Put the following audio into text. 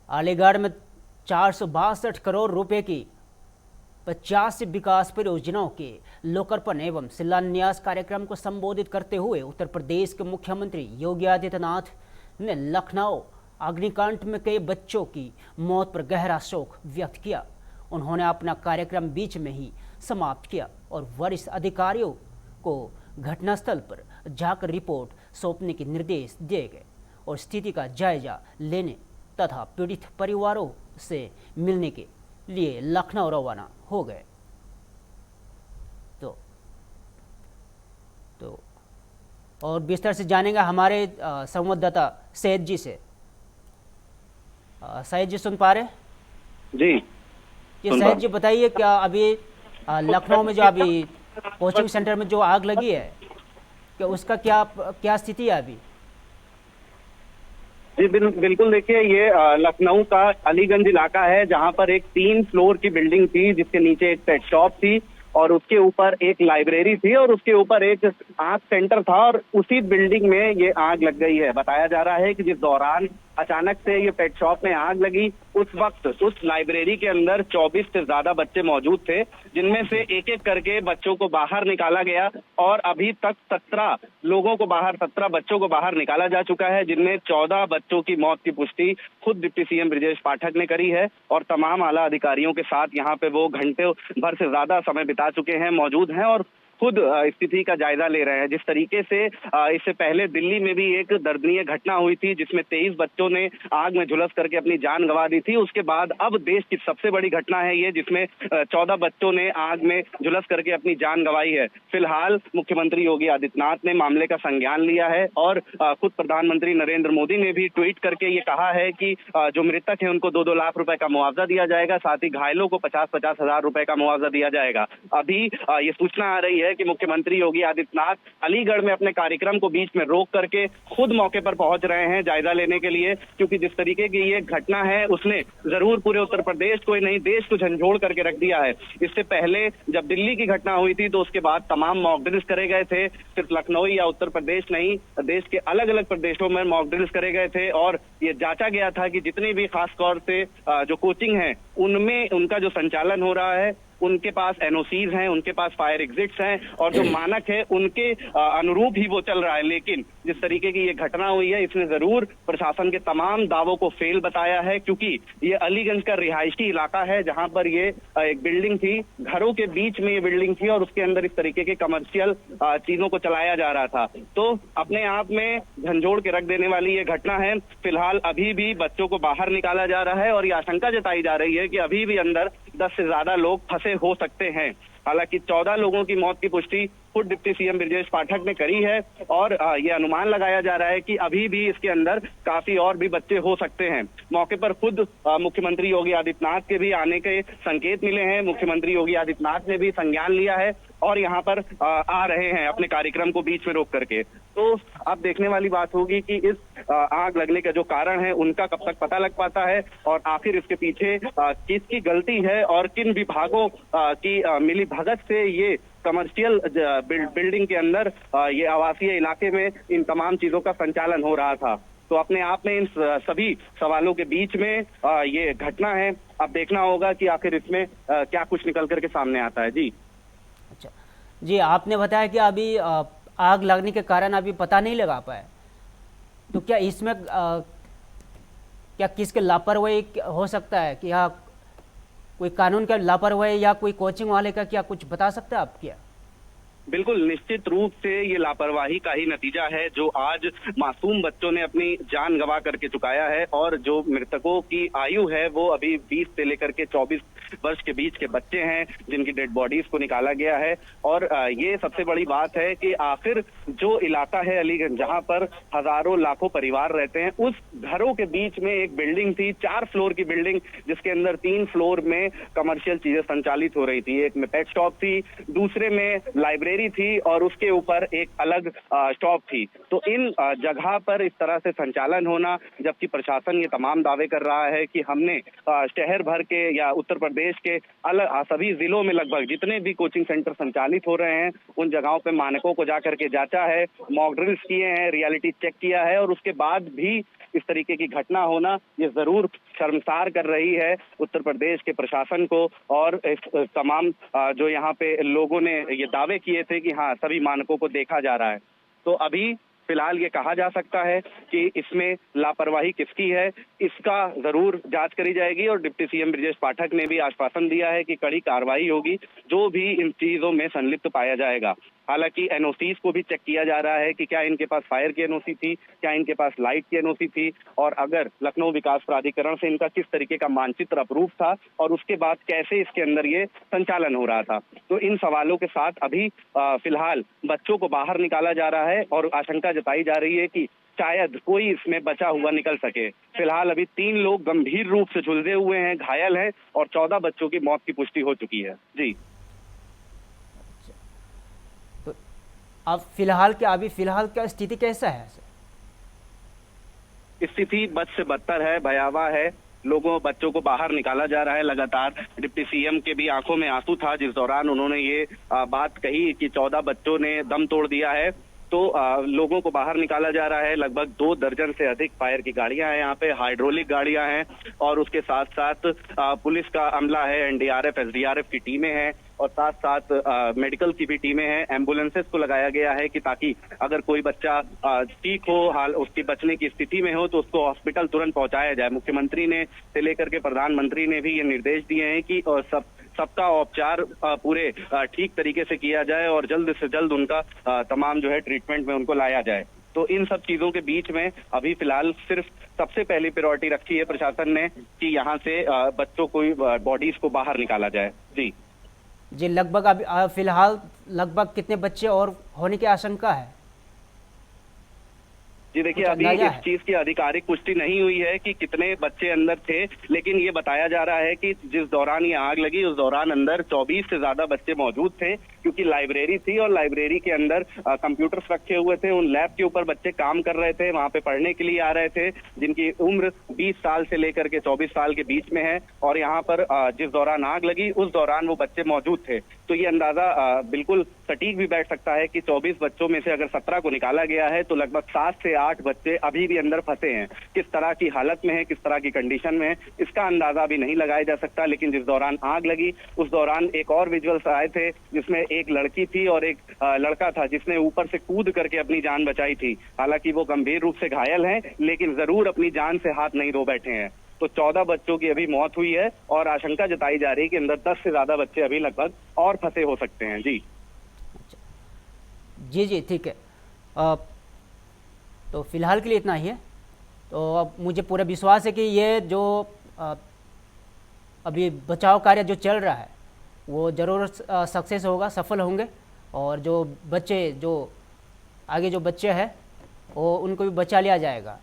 अलीगढ़ में 462 करोड़ रुपए की 50 विकास परियोजनाओं के लोकार्पण एवं शिलान्यास कार्यक्रम को संबोधित करते हुए उत्तर प्रदेश के मुख्यमंत्री योगी आदित्यनाथ ने लखनऊ अग्निकांड में कई बच्चों की मौत पर गहरा शोक व्यक्त किया। उन्होंने अपना कार्यक्रम बीच में ही समाप्त किया और वरिष्ठ अधिकारियों को घटनास्थल पर जाकर रिपोर्ट सौंपने के निर्देश दिए गए और स्थिति का जायजा लेने तथा पीड़ित परिवारों से मिलने के लिए लखनऊ रवाना हो गए। तो और विस्तार से जानेंगे हमारे संवाददाता सैयद जी से। सैयद जी सुन पा रहे? जी सैयद जी बताइए, क्या अभी लखनऊ में जो अभी कोचिंग सेंटर में जो आग लगी है, क्या उसका क्या स्थिति है अभी? जी बिल्कुल, देखिए ये लखनऊ का अलीगंज इलाका है, जहां पर एक 3 फ्लोर की बिल्डिंग थी, जिसके नीचे एक पेट शॉप थी और उसके ऊपर एक लाइब्रेरी थी और उसके ऊपर एक आर्ट सेंटर था और उसी बिल्डिंग में ये आग लग गई है। बताया जा रहा है कि जिस दौरान अचानक से ये पेट शॉप में आग लगी, उस वक्त उस लाइब्रेरी के अंदर 24 से ज्यादा बच्चे मौजूद थे, जिनमें से एक एक करके बच्चों को बाहर निकाला गया और अभी तक 17 बच्चों को बाहर निकाला जा चुका है, जिनमें 14 बच्चों की मौत की पुष्टि खुद डिप्टी सीएम ब्रजेश पाठक ने करी है और तमाम आला अधिकारियों के साथ यहाँ पे वो घंटे भर से ज्यादा समय बिता चुके हैं, मौजूद हैं और खुद स्थिति का जायजा ले रहे हैं। जिस तरीके से इससे पहले दिल्ली में भी एक दर्दनीय घटना हुई थी, जिसमें 23 बच्चों ने आग में झुलस करके अपनी जान गंवा दी थी। उसके बाद अब देश की सबसे बड़ी घटना है ये, जिसमें 14 बच्चों ने आग में झुलस करके अपनी जान गंवाई है। फिलहाल मुख्यमंत्री योगी आदित्यनाथ ने मामले का संज्ञान लिया है और खुद प्रधानमंत्री नरेंद्र मोदी ने भी ट्वीट करके ये कहा है कि जो मृतक है उनको 2-2 लाख रुपए का मुआवजा दिया जाएगा, साथ ही घायलों को 50-50 हजार रुपए का मुआवजा दिया जाएगा। अभी ये सूचना आ रही है कि मुख्यमंत्री योगी आदित्यनाथ अलीगढ़ में अपने कार्यक्रम को बीच में रोक करके खुद मौके पर पहुंच रहे हैं जायजा लेने के लिए, क्योंकि जिस तरीके की ये घटना है उसने जरूर पूरे उत्तर प्रदेश को ही नहीं, देश को झंझोड़ करके रख दिया है। इससे पहले जब दिल्ली की घटना हुई थी तो उसके बाद तमाम मॉक ड्रिल्स करे गए थे, सिर्फ लखनऊ या उत्तर प्रदेश नहीं, देश के अलग अलग प्रदेशों में मॉक ड्रिल्स करे गए थे और ये जांचा गया था कि जितनी भी खास तौर से जो कोचिंग है उनमें उनका जो संचालन हो रहा है, उनके पास एनओसीज हैं, उनके पास फायर एग्जिट्स हैं और जो मानक है उनके अनुरूप ही वो चल रहा है। लेकिन जिस तरीके की ये घटना हुई है, इसने जरूर प्रशासन के तमाम दावों को फेल बताया है, क्योंकि ये अलीगंज का रिहायशी इलाका है, जहां पर ये एक बिल्डिंग थी, घरों के बीच में ये बिल्डिंग थी और उसके अंदर इस तरीके के कमर्शियल चीजों को चलाया जा रहा था। तो अपने आप में झंझोड़ के रख देने वाली ये घटना है। फिलहाल अभी भी बच्चों को बाहर निकाला जा रहा है और ये आशंका जताई जा रही है कि अभी भी अंदर 10 से ज्यादा लोग फंसे हो सकते हैं। हालांकि 14 लोगों की मौत की पुष्टि खुद डिप्टी सीएम ब्रजेश पाठक ने करी है और ये अनुमान लगाया जा रहा है कि अभी भी इसके अंदर काफी और भी बच्चे हो सकते हैं। मौके पर खुद मुख्यमंत्री योगी आदित्यनाथ के भी आने के संकेत मिले हैं। मुख्यमंत्री योगी आदित्यनाथ ने भी संज्ञान लिया है और यहाँ पर आ रहे हैं अपने कार्यक्रम को बीच में रोक करके। तो अब देखने वाली बात होगी कि इस आग लगने का जो कारण है उनका कब तक पता लग पाता है और आखिर इसके पीछे किसकी गलती है और किन विभागों की मिली भगत से ये कमर्शियल बिल्डिंग के अंदर ये आवासीय इलाके में इन तमाम चीजों का संचालन हो रहा था। तो अपने आप में इन सभी सवालों के बीच में ये घटना है। अब देखना होगा कि आखिर इसमें क्या कुछ निकल करके सामने आता है। जी अच्छा जी, आपने बताया कि अभी आग लगने के कारण अभी पता नहीं लगा पाए, तो क्या इसमें क्या किसके लापरवाही हो सकता है कि यहाँ कोई कानून का लापरवाही या कोई कोचिंग वाले का, क्या कुछ बता सकते हैं आप क्या? बिल्कुल, निश्चित रूप से ये लापरवाही का ही नतीजा है जो आज मासूम बच्चों ने अपनी जान गंवा करके चुकाया है और जो मृतकों की आयु है वो अभी 20 से लेकर के 24 वर्ष के बीच के बच्चे हैं, जिनकी डेड बॉडीज को निकाला गया है। और ये सबसे बड़ी बात है कि आखिर जो इलाका है अलीगंज, जहां पर हजारों लाखों परिवार रहते हैं, उस घरों के बीच में एक बिल्डिंग थी, 4 फ्लोर की बिल्डिंग, जिसके अंदर 3 फ्लोर में कमर्शियल चीजें संचालित हो रही थी। एक में पेट शॉप थी, दूसरे में लाइब्रेरी थी और उसके ऊपर एक अलग शॉप थी। तो इन जगह पर इस तरह से संचालन होना, जबकि प्रशासन ये तमाम दावे कर रहा है कि हमने शहर भर के या उत्तर प्रदेश के अलग सभी जिलों में लगभग जितने भी कोचिंग सेंटर संचालित हो रहे हैं उन जगहों पे मानकों को जाकर के जांचा है, मॉक ड्रिल्स किए हैं, रियलिटी चेक किया है और उसके बाद भी इस तरीके की घटना होना ये जरूर शर्मसार कर रही है उत्तर प्रदेश के प्रशासन को, और इस तमाम जो यहाँ पे लोगों ने ये दावे किए थे कि हाँ सभी मानकों को देखा जा रहा है। तो अभी फिलहाल ये कहा जा सकता है कि इसमें लापरवाही किसकी है, इसका जरूर जांच करी जाएगी, और डिप्टी सीएम ब्रजेश पाठक ने भी आश्वासन दिया है कि कड़ी कार्रवाई होगी जो भी इन चीजों में संलिप्त पाया जाएगा। हालांकि एनओसीज को भी चेक किया जा रहा है कि क्या इनके पास फायर की एनओसी थी, क्या इनके पास लाइट की एनओसी थी, और अगर लखनऊ विकास प्राधिकरण से इनका किस तरीके का मानचित्र अप्रूव था, और उसके बाद कैसे इसके अंदर ये संचालन हो रहा था। तो इन सवालों के साथ अभी फिलहाल बच्चों को बाहर निकाला जा रहा है, और आशंका जताई जा रही है कि शायद कोई इसमें बचा हुआ निकल सके। फिलहाल अभी 3 लोग गंभीर रूप से झुलसे हुए हैं, घायल हैं, और 14 बच्चों की मौत की पुष्टि हो चुकी है। जी, अब फिलहाल क्या स्थिति कैसा है? स्थिति बद से बदतर है, भयावह है। बच्चों को बाहर निकाला जा रहा है लगातार। डिप्टी सीएम के भी आंखों में आंसू था जिस दौरान उन्होंने ये बात कही कि 14 बच्चों ने दम तोड़ दिया है। तो लोगों को बाहर निकाला जा रहा है। लगभग 2 दर्जन से अधिक फायर की गाड़ियां हैं यहाँ पे, हाइड्रोलिक गाड़ियां हैं, और उसके साथ साथ पुलिस का अमला है, एनडीआरएफ एसडीआरएफ की टीमें हैं, और साथ साथ मेडिकल की भी टीमें हैं। एम्बुलेंसेस को लगाया गया है कि ताकि अगर कोई बच्चा ठीक हो, हाल उसकी बचने की स्थिति में हो, तो उसको हॉस्पिटल तुरंत पहुंचाया जाए। मुख्यमंत्री ने से लेकर के प्रधानमंत्री ने भी ये निर्देश दिए हैं कि सबका उपचार पूरे ठीक तरीके से किया जाए, और जल्द से जल्द उनका तमाम जो है ट्रीटमेंट में उनको लाया जाए। तो इन सब चीजों के बीच में अभी फिलहाल सिर्फ सबसे पहली प्रायोरिटी रखी है प्रशासन ने कि यहाँ से बच्चों को बॉडीज को बाहर निकाला जाए। जी, लगभग अभी फिलहाल लगभग कितने बच्चे और होने की आशंका है? जी देखिए, अभी इस चीज की आधिकारिक पुष्टि नहीं हुई है कि कितने बच्चे अंदर थे, लेकिन ये बताया जा रहा है कि जिस दौरान ये आग लगी उस दौरान अंदर 24 से ज्यादा बच्चे मौजूद थे, क्योंकि लाइब्रेरी थी और लाइब्रेरी के अंदर कंप्यूटर्स रखे हुए थे। उन लैब के ऊपर बच्चे काम कर रहे थे, वहां पे पढ़ने के लिए आ रहे थे, जिनकी उम्र 20 साल से लेकर के 24 साल के बीच में है। और यहाँ पर जिस दौरान आग लगी उस दौरान वो बच्चे मौजूद थे। तो ये अंदाजा बिल्कुल सटीक भी बैठ सकता है कि 24 बच्चों में से अगर 17 को निकाला गया है तो लगभग 7 से 8 बच्चे अभी भी अंदर फंसे हैं। किस तरह की हालत में है, किस तरह की कंडीशन में है, इसका अंदाजा अभी नहीं लगाया जा सकता। लेकिन जिस दौरान आग लगी उस दौरान एक और विजुअल्स आए थे जिसमें एक लड़की थी और एक लड़का था जिसने ऊपर से कूद करके अपनी जान बचाई थी। हालांकि वो गंभीर रूप से घायल हैं, लेकिन जरूर अपनी जान से हाथ नहीं धो बैठे हैं। तो 14 बच्चों की अभी मौत हुई है, और आशंका जताई जा रही है कि अंदर 10 से ज्यादा बच्चे अभी लगभग और फंसे हो सकते हैं। जी, ठीक है। तो फिलहाल के लिए इतना ही है। तो अब मुझे पूरा विश्वास है कि ये जो अभी बचाव कार्य जो चल रहा है वो ज़रूर सक्सेस होगा, सफल होंगे, और जो बच्चे जो आगे जो बच्चे हैं वो उनको भी बचा लिया जाएगा।